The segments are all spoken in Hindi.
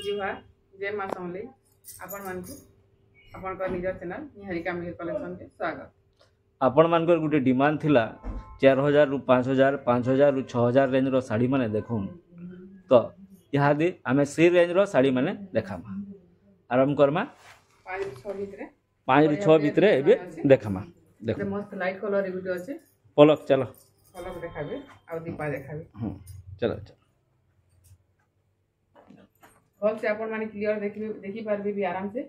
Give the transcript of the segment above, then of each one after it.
जुहार जय माँ समलेई आपण मानकु आपनकर निजर चैनल निहारिका मिहिर कलेक्शन के स्वागत। आपण मानकर गुटे डिमांड थिला 4000 रु 5000 5000 रु 6000 रेंज रो साड़ी माने देखुन तो इहादे आमे से रेंज रो साड़ी माने देखामा आराम करमा 5 रु 6 भितरे एबे देखामा देखो मस्त लाइट कलर गुटे अछि पलक चलो पलक देखाबे आ दीपा देखाबे चलो चलो भल से आपण माने क्लियर देखि पारबे भी आराम से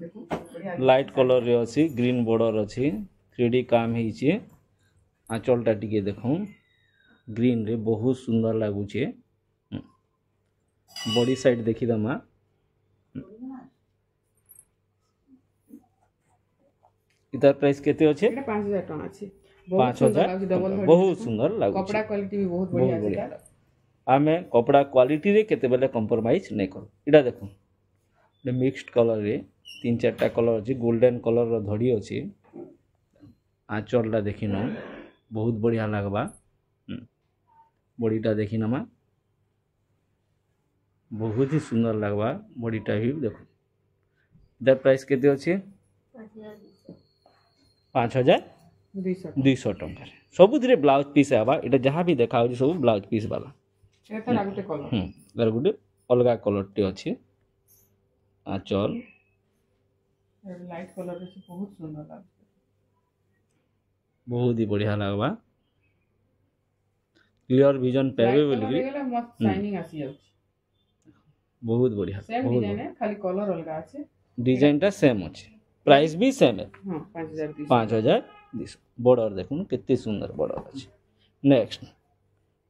देखो बढ़िया लाइट कलर रे अछि ग्रीन बॉर्डर अछि 3D काम हेछि आंचलटा टिके देखो ग्रीन रे बहुत सुंदर लागु छे बॉडी साइड देखि दमा इधर प्राइस केते अछि एटा 5000 टका अछि 5000 बहुत सुंदर लागु कपड़ा क्वालिटी भी बहुत बढ़िया अछि आमे कपड़ा क्वालिटी रे केते बेले कंप्रोमाइज नै करू इडा देखो ए मिक्स्ड कलर रे तीन चारटा कलर अछि गोल्डन कलर रो धड़ी अछि आंचलटा देखिनो बहुत बढ़िया लागबा बॉडीटा देखिनमा बहुत ही सुंदर लागबा बॉडीटा भी देखो इधर प्राइस केते अछि 5200 टका सब धीरे ब्लाउज पीस आबा एटा जहां भी देखा हो सब ब्लाउज पीस वाला एटा लागुटे कलर एकर गुटे अलगा कलर टे अछि आंचल लाइट कलर रे बहुत सुंदर लागै बहुत ही बढ़िया लागबा क्लियर विजन पेबे बोली मस्त शाइनिंग आसी जाउ बहुत बढ़िया सेम डिजाइन है खाली कलर अलगा আছে डिजाइनटा सेम अछि प्राइस भी सेम है हां 5200 बॉर्डर देखुन केते सुंदर बॉर्डर अछि नेक्स्ट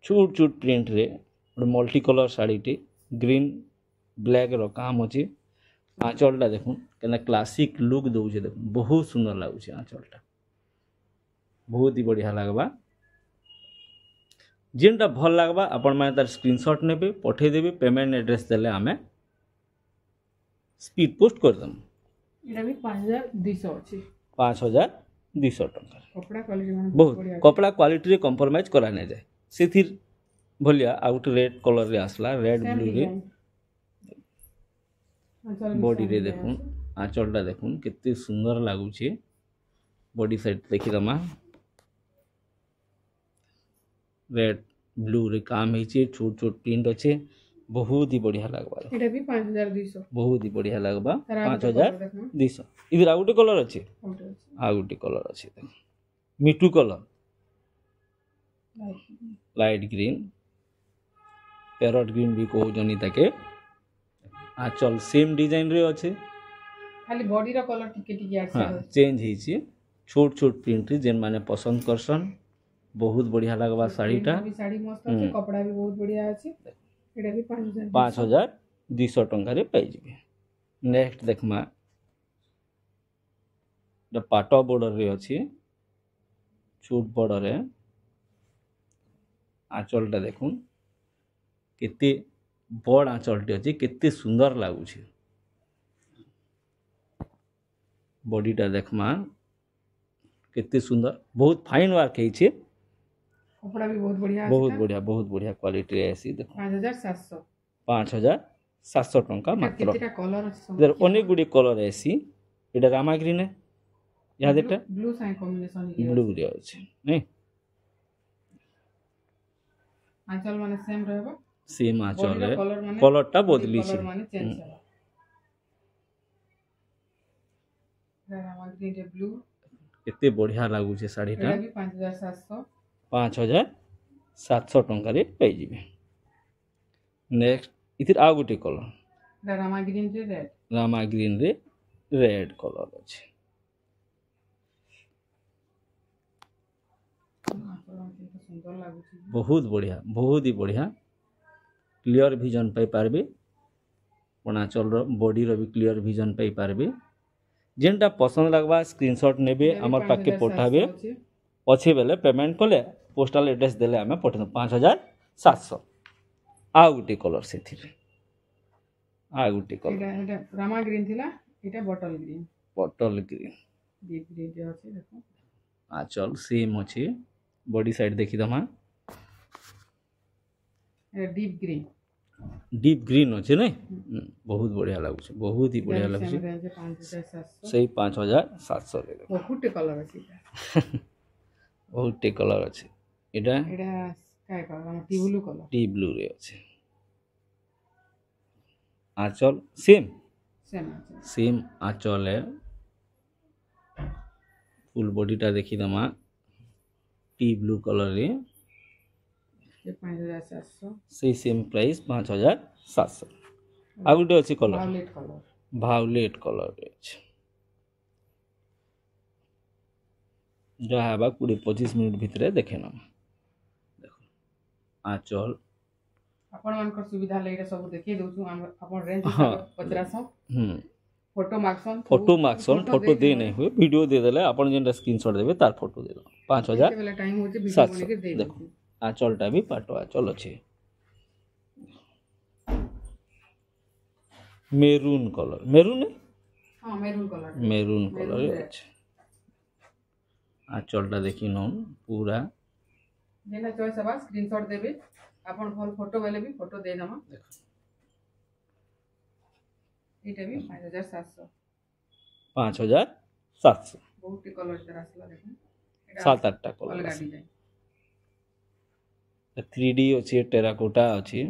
छोट छोट प्रिंट रे मल्टी कलर साड़ी टी ग्रीन ब्लैक रो काम अछि आंचलटा देखुन केना क्लासिक लुक दउ छै देखुन बहुत सुंदर लागु छै आंचलटा बहुत ही बढ़िया लागबा जेनटा भल लागबा आपण माने तार स्क्रीनशॉट नेबे पठे देबे पेमेंट एड्रेस देले हमें स्पीड पोस्ट कर दम इडा भी 5200 अछि 5200 टका कपड़ा क्वालिटी माने बहुत कपड़ा क्वालिटी रे कंप्रोमाइज करा नै जाय सेथिर भलिया आउट रेड कलर रे आसला रेड ब्लू रे बॉडी रे देखुन आंचलटा देखुन केते सुंदर लागु छै बॉडी साइड देखि दमा रेड ब्लू रे काम है छे छोट छोट प्रिंट अच्छे बहुत ही बढ़िया लागबा एटा भी 5200 बहुत ही बढ़िया लागबा 5200 इधर आउटे कलर अच्छे आउटे कलर अच्छे मिठू colour light green parrot green भी को जनी ताके आचल सेम डिजाइन रे अच्छे खाली बॉडी रा कलर टिके टिके आछे हां चेंज हे छी छोट छोट प्रिंट जेन माने पसंद करसन बहुत बढ़िया लागबा साड़ीटा भी साड़ी मस्त আছে कपड़ा भी बहुत बढ़िया আছে एटा भी 5200 टका रे पाई जिबे नेक्स्ट देखमा द पाटो बॉर्डर रे अछि छोट बॉर्डर रे आंचलटा देखुन केते बड़ आंचलटे अछि केते सुंदर लागु छै बॉडीटा देखमा केते सुंदर बहुत फाइन वर्क है छे कपड़ा भी बहुत बढ़िया क्वालिटी रे ऐसी देखो 5700 टका मात्र केतेटा कलर अछि इधर अनेक गुडी कलर ऐसी एटा रामा ग्रीन है याद एटा ब्लू साइ कॉम्बिनेशन ब्लू रे अछि नै आंचल माने सेम रहबो सेम आंचल रे कलरटा बदली छै कलर माने चेंज होला रामा ग्रीन रे ब्लू केते बढ़िया लागु छै साड़ीटा एटा भी 5700 टका रे पाई जिबे नेक्स्ट इधर आ गुटे कलर रामा ग्रीन रे रेड कलर अछि सुंदर लागु छै बहुत ही बढ़िया क्लियर विजन पाई पारबे पणाचल रो बॉडी रो भी क्लियर विजन पाई पारबे जेनटा पसंद लागबा स्क्रीनशॉट नेबे हमर पाके पठाबे पछे बेले पेमेंट कले पोस्टल एड्रेस देले हमें पठे 5700 आ गुटे कलर से थी आ गुटे कलर एटा रामा ग्रीन थिला एटा बॉटल ग्रीन डीप ग्रीन जे আছে देखो आचल सेम अछि बॉडी साइड देखि दमा डीप ग्रीन अच्छे नै बहुत बढ़िया लगुच बहुत ही बढ़िया लगुच रेंज 5700 सही 5700 दे बहुत कलर अछि एटा बहुत कलर अच्छे एटा एटा काय colour tea blue colour tea blue रे अच्छे आंचल सेम सेम सेम आंचल है फुल बॉडीटा देखी दमा टी ब्लू कलर रे ये 5700 सही सेम प्राइस 5700 आ गुटे अछि कलर भायोलेट कलर रे अछि जहाँ हेबा 20-25 मिनट भितर देखे न देखो आंचल अपन मानकर सुविधा लेके सब देखि दउछु अपन रेंज हिसाब 1500 फोटो मागसन फोटो दे नहीं हुए वीडियो दे देले अपन जेन स्क्रीनशॉट देबे तार फोटो दे 5000 वाला टाइम होचे वीडियो बने के दे देखो आंचलटा भी पाटो आंचल अछि मेरून कलर मेरून हां मेरून कलर अछि आंचलटा देखि न पूरा जेना चॉइस हबा स्क्रीनशॉट देबे अपन भल फोटो बेले भी फोटो दे दमा देखो एटा भी 5700 बहुत कलर तरह से देखो 7-8 कलर अलग डिजाइन 3D अछि टेराकोटा अछि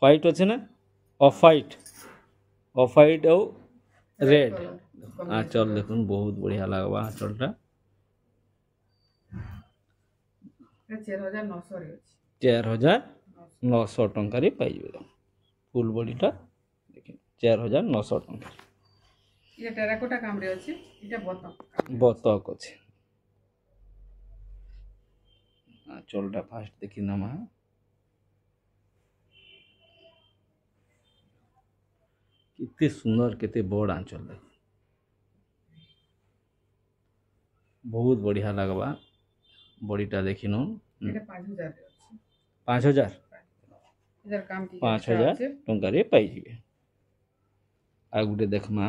व्हाइट अछि ना ऑफ व्हाइट और रेड आंचल देखुन बहुत बढ़िया लागबा आंचलटा 4900 रे 4900 टंका रे पाइबे फुल बॉडीटा देखिन 4900 टंका ये टेराकोटा काम रे अछि इटा बतक अछि आंचलटा फास्ट देखि नामा कितने सुंदर केते बड़ आंचल बहुत बढ़िया लगबा बॉडीटा देखिन एटा 5000 रे अछि 5000 इधर काम की 5000 टंका रे पाई जिवे आ गुटे देखमा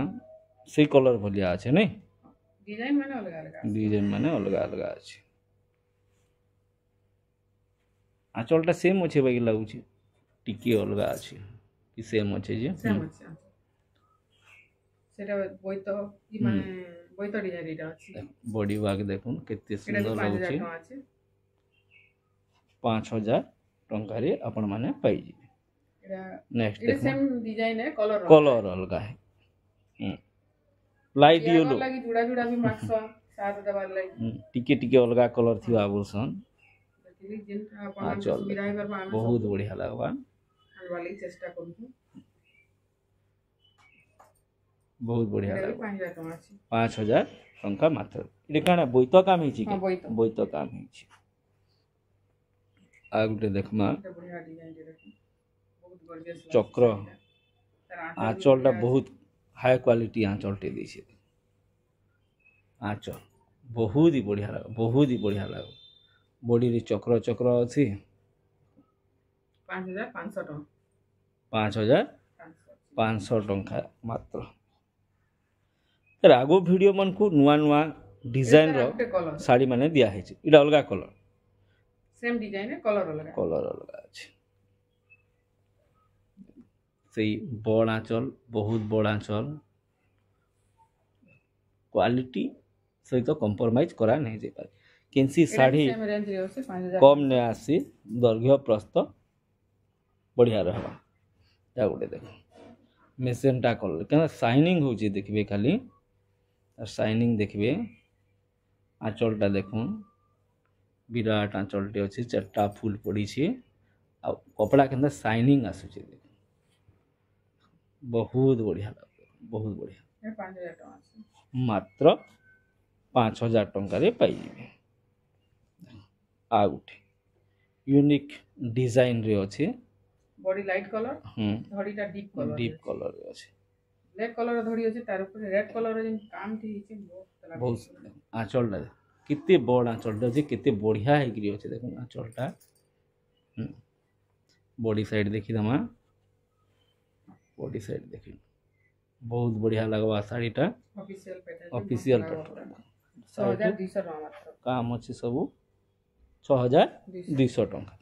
से कलर भलिया আছে नै डिजाइन माने अलग अलग আছে आंचलटा सेम अछि बाकी लागुछि टिके अलग अछि कि सेम अछि जे सेम अछि सेटा बोइतो ई माने बोइतो डिजाइन एटा अछि बॉडी वाक देखुन केते सुंदर लागुछि 5000 टंका रे अपन माने पाई जिवे नेक्स्ट एटा सेम डिजाइन है कलर अलग है लाइट येलो लागि जुड़ा जुड़ा भी माक्स साथ दबार लागि टिके अलग कलर थिबा बोलसन जिन अपन सुविधा है पर बहुत बढ़िया लागबा वाली चेष्टा करू बहुत बढ़िया लागबा 5000 टका अछि 5000 टंका मात्र इडे काना बोइतो काम हिची के बोइतो काम हिची आ गुटे देखमा बढ़िया डिजाइन दे रखी बहुत गॉर्जियस चक्र आंचलटा बहुत हाई क्वालिटी आंचलटे दै छै आंचल बहुत ही बढ़िया लागो बॉडी रे चक्र अछि 5500 टका 5500 टंका मात्र आगो वीडियो मन को नुआ डिजाइन रो साड़ी माने दिया है इडा अलगा कलर सेम डिजाइन है कलर अलग अछि सही बड़ आंचल बहुत बड़ आंचल क्वालिटी सही तो कॉम्प्रोमाइज करा नहीं जे पारे केनसी साड़ी कम ने आसी दर्घ्य प्रस्थ बढ़िया रहबा या गोटे देखो मेसेनटा कलर केना शाइनिंग होची देखबे खाली शाइनिंग देखबे आंचलटा देखुन विराट आंचलटे अछि चारटा फूल पड़ी छी आ कपड़ा के अंदर शाइनिंग आसुची बहुत बढ़िया बहुत बढ़िया 5000 टका मात्र 5000 टंका रे पाई जिवे आ उठे यूनिक डिजाइन रे अछि बॉडी लाइट कलर धड़ीटा डीप कलर रे अछि ब्लैक कलर धड़ी अछि तार ऊपर रेड कलर जे काम थी बहुत आंचलटा कितने बड़ आंचलटा जे कितने बढ़िया है गिरी अछि देखो आंचलटा बॉडी साइड देखि दमा बॉडी साइड देखि बहुत बढ़िया लगवा साड़ीटा ऑफिशियल पैटर्न 6200 टका मात्र काम अछि सब 6200 टका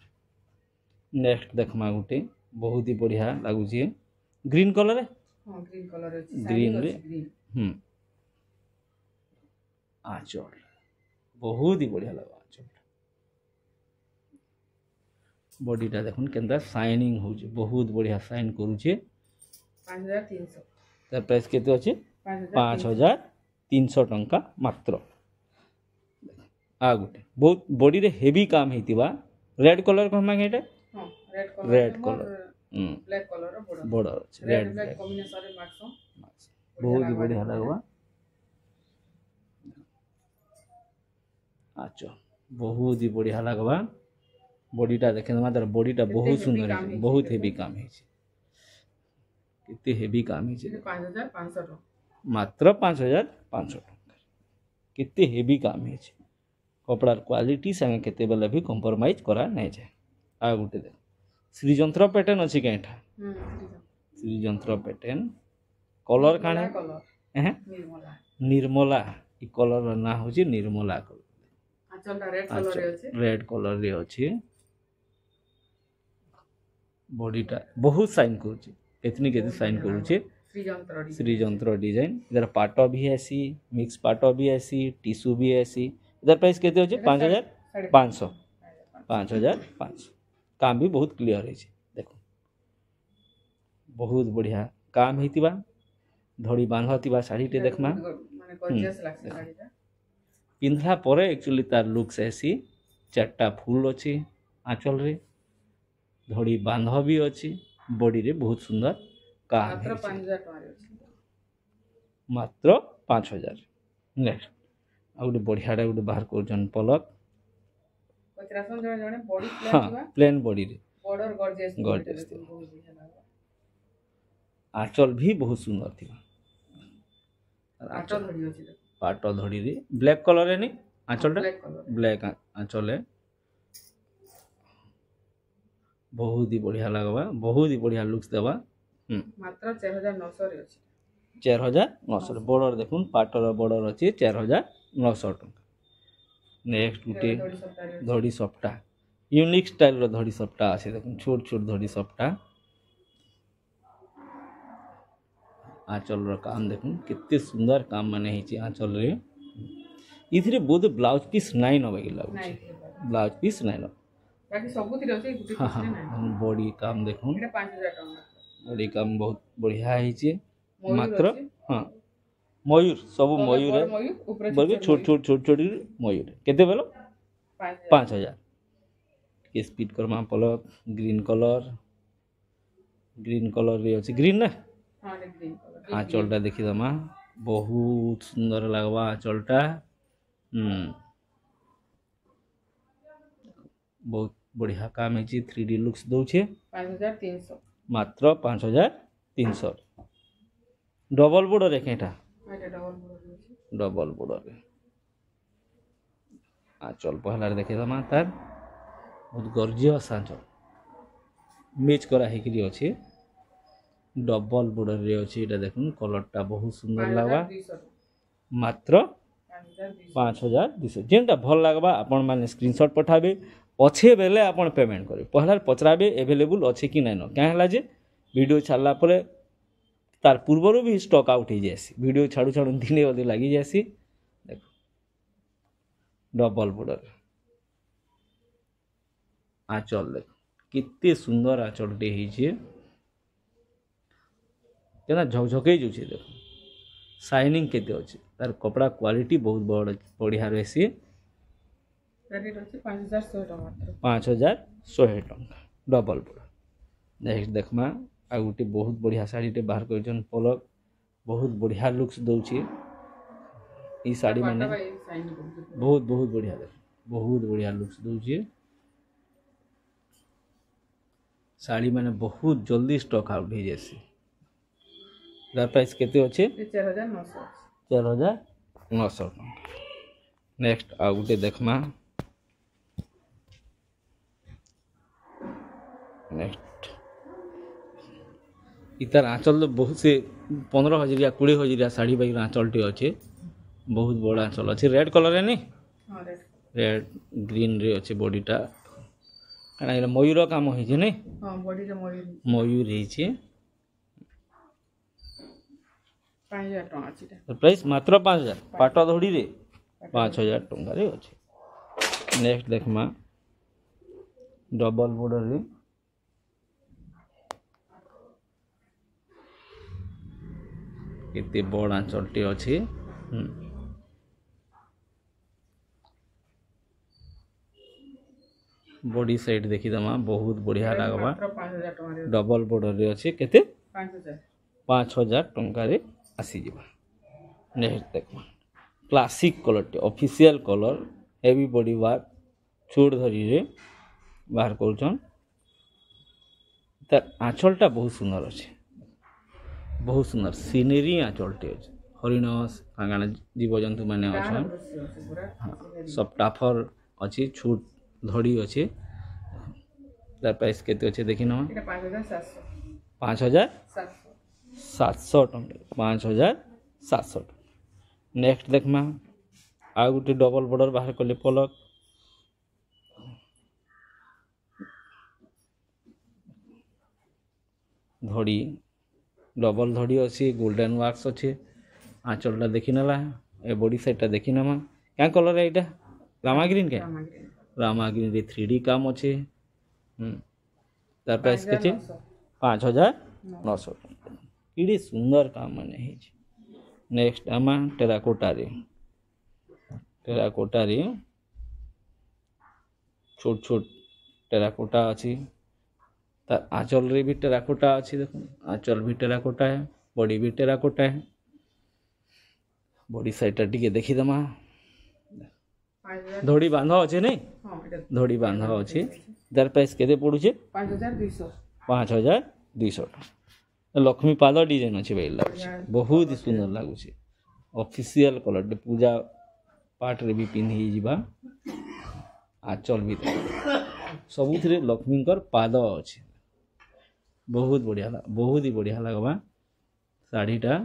नेक्स्ट देखमा गुटे बहुत ही बढ़िया लागुची ग्रीन कलर हां ग्रीन कलर अछि ग्रीन शाइनिंग रे अछि ग्रीन आंचल बहुत ही बढ़िया लगा आंचल बॉडीटा देखुन केनता शाइनिंग होउछ बहुत बढ़िया शाइन करूछे 5300 तार प्राइस केते अछि 5300 टंका मात्र आ गुटे बहुत बॉडी रे हेवी काम हेतिबा रेड कलर कहमा एटा हां red red colour colour black colour रो बॉर्डर बॉर्डर अछि रेड ब्लैक कॉम्बिनेशन रे मार्क्स बहुत ही बढ़िया लगवा अच्छा बहुत ही बढ़िया लगवा बॉडीटा देखे मात्र बॉडीटा बहुत सुंदर है बहुत हेवी काम है कितने हेवी काम है 5500 मात्र 5500 टका कितने हेवी काम है कपड़ार क्वालिटी संगे केते बेले भी कंप्रोमाइज करा नहीं जाए आ गुटे देख श्रीजंत्र पैटर्न अछि केठा श्रीजंत्र पैटर्न कलर काणे निर्मला निर्मला ई कलर ना होची निर्मला कलर आंचल रेड कलर रे अछि बॉडीटा बहुत साइन करूची केतनी केते साइन करूची श्रीजंत्र डिजाइन इधर पाटो भी ऐसी मिक्स पाटो भी ऐसी टिश्यू भी ऐसी इधर प्राइस केते होचे 5500 5500 काम भी बहुत क्लियर है देखो बहुत बढ़िया काम हेतिबा धड़ी बांधतिबा साड़ी टे देखमा माने गॉर्जियस लागसे साड़ीटा पिंधला परे एक्चुअली तार लुक्स ऐसी चारटा फूल अछि आंचल रे धड़ी बांध भी अछि बॉडी रे बहुत सुंदर काम मात्र 5000 टका रे अछि मात्र 5000 नेक्स्ट आ गुटे बढ़िया रे गुटे बाहर करजन पलक पचरासन जणे जणे बॉडी प्लेन थिबा प्लेन बॉडी रे बॉर्डर गॉर्जियस आंचल भी बहुत सुंदर थी आंचल धड़ी अछि पाट धड़ी रे ब्लैक कलर है नी आंचल ब्लैक आंचल है बहुत ही बढ़िया लगवा बहुत ही बढ़िया लुक्स देवा मात्र 4900 रे अछि 4900 बॉर्डर देखुन पाटर बॉर्डर अछि 4900 टका नेक्स्ट गुटे धड़ी सप्ता यूनिक स्टाइल रो धड़ी सप्ता अछि देखुन छोट छोट धड़ी सप्ता आंचल रो काम देखुन कितने सुंदर काम माने हिची आंचल रे इथिरे बहुत ब्लाउज पीस नाइन होबे लागै ब्लाउज पीस नाइन बाकी सब थिरे अछि गुटे पीस नाइन बॉडी काम देखुन एटा 5000 टका बॉडी काम बहुत बढ़िया हिची मात्र हां मयूर सब मयूर है बल्कि छोट छोट छोट छोट मयूर केते बेलो 5000 के स्पीड करमा पलक ग्रीन कलर रे अछि ग्रीन ना हां ग्रीन कलर आंचलटा देखि दमा बहुत सुंदर लगवा आंचलटा बहुत बढ़िया काम है 3D लुक्स दउछे 5300 मात्र 5300 डबल बॉर्डर है केटा डबल बॉर्डर आंचल पहला देखे दमा तार बहुत गॉर्जियस आंचल मैच करा है कि अछि डबल बॉर्डर रे अछि एटा देखुन कलरटा बहुत सुंदर लागबा मात्र 5200 जेनटा भल लागबा आपण माने स्क्रीनशॉट पठाबे अच्छे बेले आपण पेमेंट करे पहला पचराबे अवेलेबल अच्छे कि नाइनो क्या हला जे वीडियो छाड़ला परे तार पूर्वरु भी स्टॉक आउट हो जायसी वीडियो छाड़ू छाड़ू दिने अदे लागि जायसी देखो डबल बॉर्डर आंचल देख कितने सुंदर आंचल टे हिचे केना झकझकै जुछे देखो शाइनिंग केते अछि तार कपड़ा क्वालिटी बहुत बढ़िया रहसी रेट अछि 5100 टका 5100 टका डबल बॉर्डर नेक्स्ट देखमा आ गुटे बहुत बढ़िया साड़ी टे बाहर करजन पलक बहुत बढ़िया लुक्स दउछि ई साड़ी माने बहुत बढ़िया देख बहुत बढ़िया लुक्स दउछि साड़ी माने बहुत जल्दी स्टॉक आउट हो जायसी दा प्राइस केते अछि 4900 नेक्स्ट आ गुटे देखमा नेक्स्ट इतार आंचल तो बहुत से 15000 या 20000 साड़ी बाई आंचल टे अच्छे बहुत बड़ा आंचल अच्छे रेड कलर है नी रेड ग्रीन रे अच्छे बॉडीटा काना मयूर काम होइछे नी हां बॉडी रे मयूर मयूर हिचे 5000 टका अछि तो प्राइस मात्र 5000 पाट धड़ी रे 5000 टंका रे अछि। नेक्स्ट देखमा डबल बॉर्डर रे केते बड़ आंचलटे अछि। बॉडी साइड देखी दमा बहुत बढ़िया लागबा। मात्र 5000 टका रे डबल बॉर्डर रे अछि केते 5000 टंका रे आसी जिबा। नेक्स्ट देखमा क्लासिक कलर टे official colour heavy body work छोड़ धरी रे बाहर करछन। तार आंचलटा बहुत सुंदर अछि, बहुत सुंदर सीनरी आंचलटे अछि। हरिण कांगाना जीवजंतु माने अछन। सब टाफर अछि, छूट धड़ी अछि। तार प्राइस केते अछि देखि न 5700 टंका 5700। नेक्स्ट देखमा आ गुटे डबल बॉर्डर बाहर कले पलक धड़ी डबल धड़ी अछि, गोल्डन वाक्स अछि। आंचलटा देखि नला ए बॉडी साइडटा देखि नमा क्या कलर है एटा रामा ग्रीन के रामा ग्रीन रे 3D काम अछि। तार प्राइस केते 5900 किडी सुंदर काम माने है। नेक्स्ट आमा टेराकोटा रे छोट छोट टेराकोटा अछि। तार आंचल रे भी टेराकोटा अछि। देखो आंचल भी टेराकोटा है, बॉडी भी टेराकोटा है। बॉडी साइडटा टिके देखि दमा धड़ी बांधा अछि नहीं धड़ी बांधा अछि। तार प्राइस केते पडुचे 5200 लक्ष्मी पाद डिजाइन अछि भाई लागुचे बहुत सुंदर लागुचे। ऑफिशियल कलर पूजा पाठ रे भी पिन्ही जिबा। आंचल भी सबुथरे लक्ष्मीकर पाद अछि। बहुत बढ़िया बहुत ही बढ़िया लगबा साड़ीटा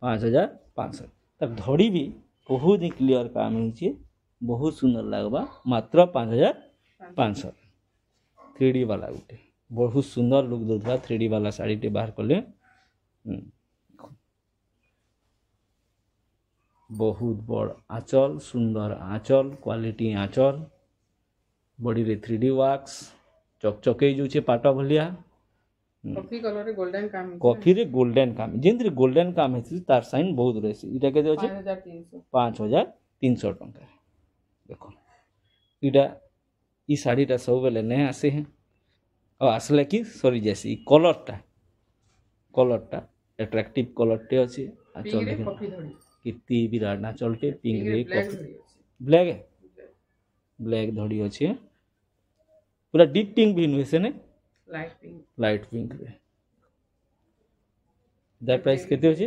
5500। तब धड़ी भी बहुत ही क्लियर काम होइछे, बहुत सुंदर लगबा मात्र 5500। 3D वाला गुटे बहुत सुंदर लुक देउथबा 3D वाला साड़ी टे बाहर कले। बहुत बड़ आंचल, सुंदर आंचल, क्वालिटी आंचल, बॉडी रे 3D वाक्स चकचके जुचे पाटा भलिया। कॉफी कलर रे गोल्डन काम कॉफी रे गोल्डन काम जेंद्र गोल्डन काम हेछि तार साइन बहुत रहसी। इटा केते अछि 5300 टंका। देखो इटा ई साड़ीटा सब बेले नहीं आसे हैं और आसले कि सरी जैसी कलरटा अट्रैक्टिव कलर टे अछि। आंचल देख कितनी विराट आंचल टे पिंक रे कॉफी ब्लैक है ब्लैक धड़ी अछि। पूरा डीप पिंक भी नुसे ने लाइट पिंक रे। दैट प्राइस केते अछि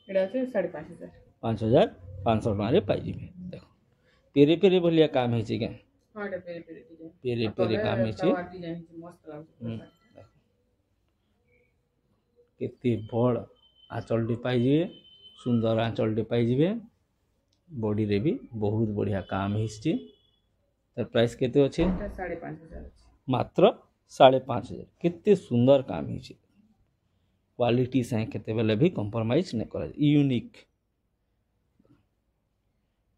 एडा अछि 5500 5500 टका रे पाई जिबे। देखो पेरे पेरे भलिया काम है के हां एटा पेरे पेरे डिजाइन पेरे पेरे काम है डिजाइन मस्त लागु। केते बड़ आंचल टे पाई जिबे, सुंदर आंचल टे पाई जिबे। बॉडी रे भी बहुत बढ़िया काम हिस्ची। तार प्राइस केते अछि 5500 मात्र 5500। केते सुंदर काम हिची क्वालिटी से केते बेले भी कंप्रोमाइज नहीं करा। यूनिक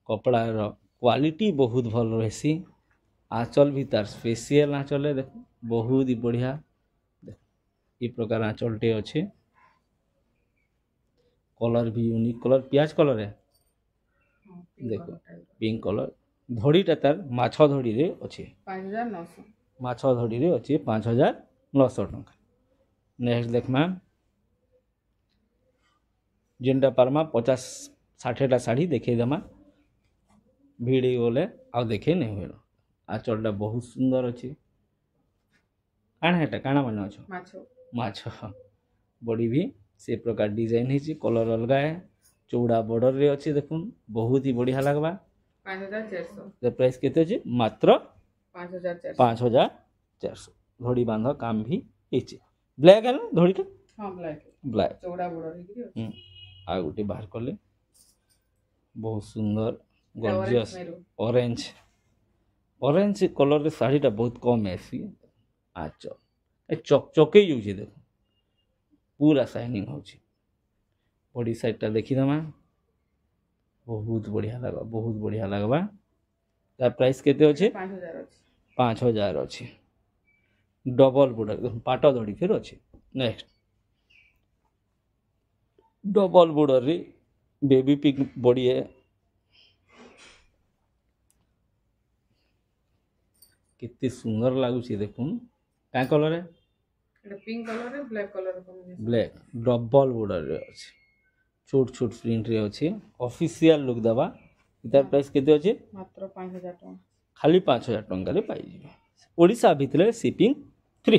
कपड़ा रो क्वालिटी बहुत भल रहसी। आंचल भी तार स्पेशल आंचल है देखो बहुत ही बढ़िया। देखो ई प्रकार आंचल टे अछि। कलर भी यूनिक कलर प्याज कलर है देखो पिंक कलर। धड़ीटा तार माछ धड़ी रे अछि 5900 माछ धड़ी रे अछि 5900 टंका। नेक्स्ट देखमा जेनटा पारमा 50-60 टा साड़ी देखे दमा भिड़ी गले आ देखे नहीं होलो। आंचलटा बहुत सुंदर अछि। काना हेटा काना माने अछि माछ बॉडी भी से प्रकार डिजाइन हिची कलर अलगा है। चौड़ा बॉर्डर रे अछि देखुन बहुत ही बढ़िया लगबा 5400। प्राइस केते अछि मात्र 5400 धड़ी बांधा काम भी हिची। ब्लैक है ना धड़ीटा हां ब्लैक चौड़ा बॉर्डर हिकरी अछि। आ गुटे बाहर कले बहुत सुंदर गॉर्जियस ऑरेंज कलर रे साड़ीटा बहुत कम आसी। आंचल ए चकचके यूज देखो पूरा शाइनिंग होची बॉडी साइडटा देखिदेमा बहुत बढ़िया लगवा बहुत बढ़िया लगवा तार प्राइस केते अछि 5000 अछि 5000 अछि डबल बॉर्डर पाट धड़ी फेर अछि नेक्स्ट डबल बॉर्डर रे बेबी पिंक बॉडी है कितनी सुंदर लागुची देखुन क्या कलर है एटा पिंक कलर है black colour combination black double border रे अछि छोट छोट प्रिंट रे अछि ऑफिशियल लुक दबा इतार प्राइस केते अछि मात्र 5000 टका खाली 5000 टंका रे पाई जिवे ओडिसा भितरे शिपिंग फ्री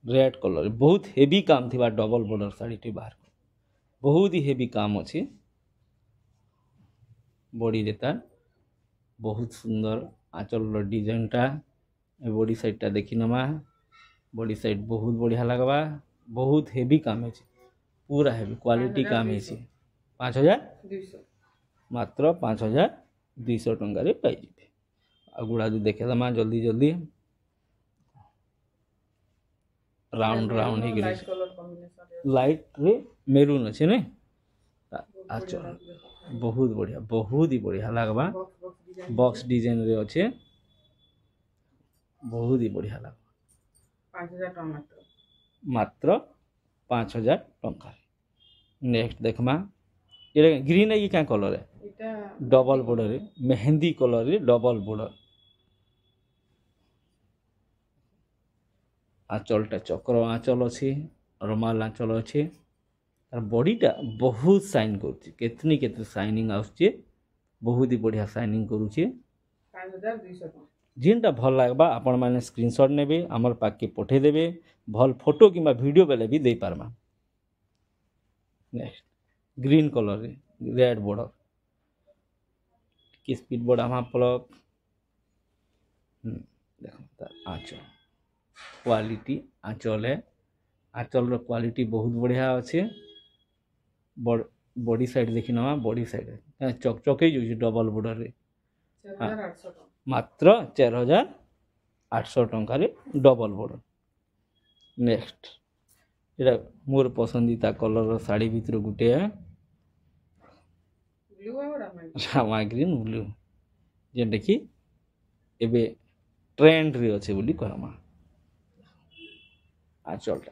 रेड कलर बहुत हेवी काम थिबा डबल बॉर्डर साड़ी टी बाहर बहुत ही हेवी काम अछि बॉडी देता बहुत सुंदर आंचल रो डिजाइन टा बॉडी साइड टा देखि नमा बॉडी साइड बहुत बढ़िया लगवा बहुत हेवी काम है पूरा हेवी क्वालिटी काम है 5200 मात्र 5200 टंका रे पाई जिवे अगुड़ा जो देखे दमा जल्दी जल्दी राउंड राउंड ही लाइट कलर कॉम्बिनेशन लाइट रे मेरून अच्छे ने अच्छा बहुत बढ़िया बहुत ही बढ़िया लगवा बॉक्स डिजाइन रे अच्छे बहुत ही बढ़िया लगवा 5000 टका मात्र 5000 टंका नेक्स्ट देखमा ये ग्रीन है कि क्या कलर है एटा डबल बॉर्डर रे मेहंदी कलर रे डबल बॉर्डर आंचलटा चक्र आंचल अच्छी रुमाल आंचल अच्छे तार बॉडीटा बहुत साइन करुच्ची केतनी केते साइनिंग आउची बहुत ही बढ़िया साइनिंग करुच्ची 5200 टका जेनटा भल लागबा आपण माने स्क्रीनशॉट नेबे हमर पाक के पठे देबे भल फोटो किंबा वीडियो बेले भी दे पारमा नेक्स्ट ग्रीन कलर रे रेड बॉर्डर की स्पीड बोर्ड हम प्लग देखो तार आंचल क्वालिटी आंचल है आंचल रो क्वालिटी बहुत बढ़िया अच्छे बॉडी साइड देखि नवा बॉडी साइड चक चके जो डबल बॉर्डर रे 4800 टका मात्र 4800 टंका रे डबल बॉर्डर नेक्स्ट एटा मोर पसंदीदा कलर रो साड़ी भीतर गुटे है ब्लू और रामा ग्रीन ब्लू जे देखि एबे ट्रेंड रे अच्छे बोली कहमा आंचलटा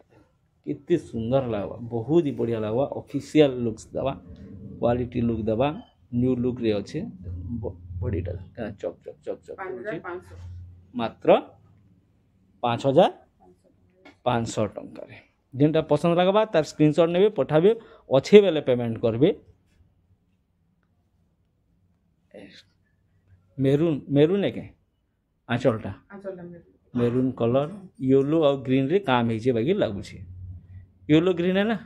कितनी सुंदर लगवा बहुत ही बढ़िया लगवा ऑफिशियल लुक्स दवा क्वालिटी लुक दवा न्यू लुक रे अच्छे बॉडीटा चक चक चक चक 5500 मात्र 5500 टंका रे जेनटा पसंद लगवा तार स्क्रीनशॉट नेबे पठाबे अच्छे बेले पेमेंट करबे मेरून मेरून है के आंचलटा मेरून कलर येलो और ग्रीन रे काम है बाकी लगुचे येलो ग्रीन है ना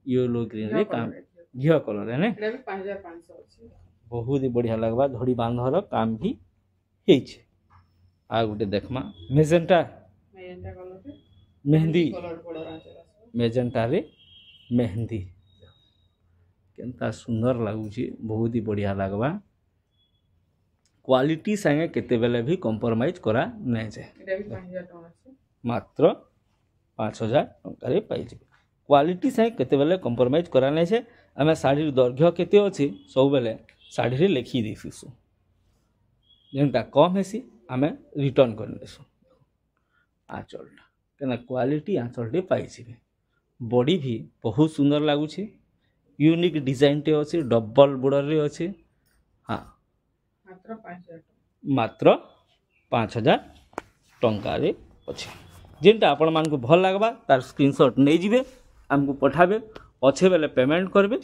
येलो ग्रीन रे काम घिया कलर है ना एटा भी 5500 अछि बहुत ही बढ़िया लगवा धड़ी बांधर काम भी है आ गुटे देखमा मेजेंटा कलर रे मेहंदी कलर बॉर्डर आंचल मेजेंटा रे मेहंदी केनता सुंदर लगुची बहुत ही बढ़िया लगवा क्वालिटी संगे केते बेले भी कॉम्प्रोमाइज करा नै जाए एटा भी 5000 टका अछि मात्र 5000 टंका रे पाई जे क्वालिटी संगे केते बेले कॉम्प्रोमाइज करा नै छै हमें साड़ी दैर्घ्य केते अछि सब बेले साड़ी रे लिखि देसु जेनटा कम हेसी हमें रिटर्न कर देसु आंचलटा केना क्वालिटी आंचलटे पाई छिबे बॉडी भी बहुत सुंदर लागुछि यूनिक डिजाइन टे अछि डबल बॉर्डर रे अछि हां मात्र 5000 टंका रे अछि जेनटा आपण मान को भल लागबा तार स्क्रीनशॉट नै जिवे हमको पठाबे अच्छे बेले पेमेंट करबे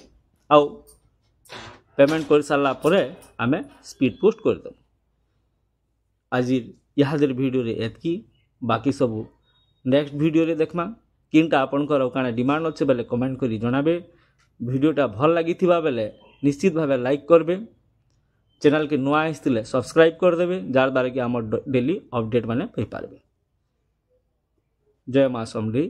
आउ पेमेंट कर सारा परे हमें स्पीड पोस्ट कर दब आज यादर वीडियो रे एतकी बाकी सब नेक्स्ट वीडियो रे देखमा किनटा आपनकर काना डिमांड अच्छे बेले कमेंट करी जनाबे वीडियोटा भल लागिथिबा बेले निश्चित भावे लाइक करबे चैनल के नुआ आइसथिले सब्सक्राइब कर देबे जार द्वारा कि हमर डेली अपडेट माने पाई पारबे जय मां समली।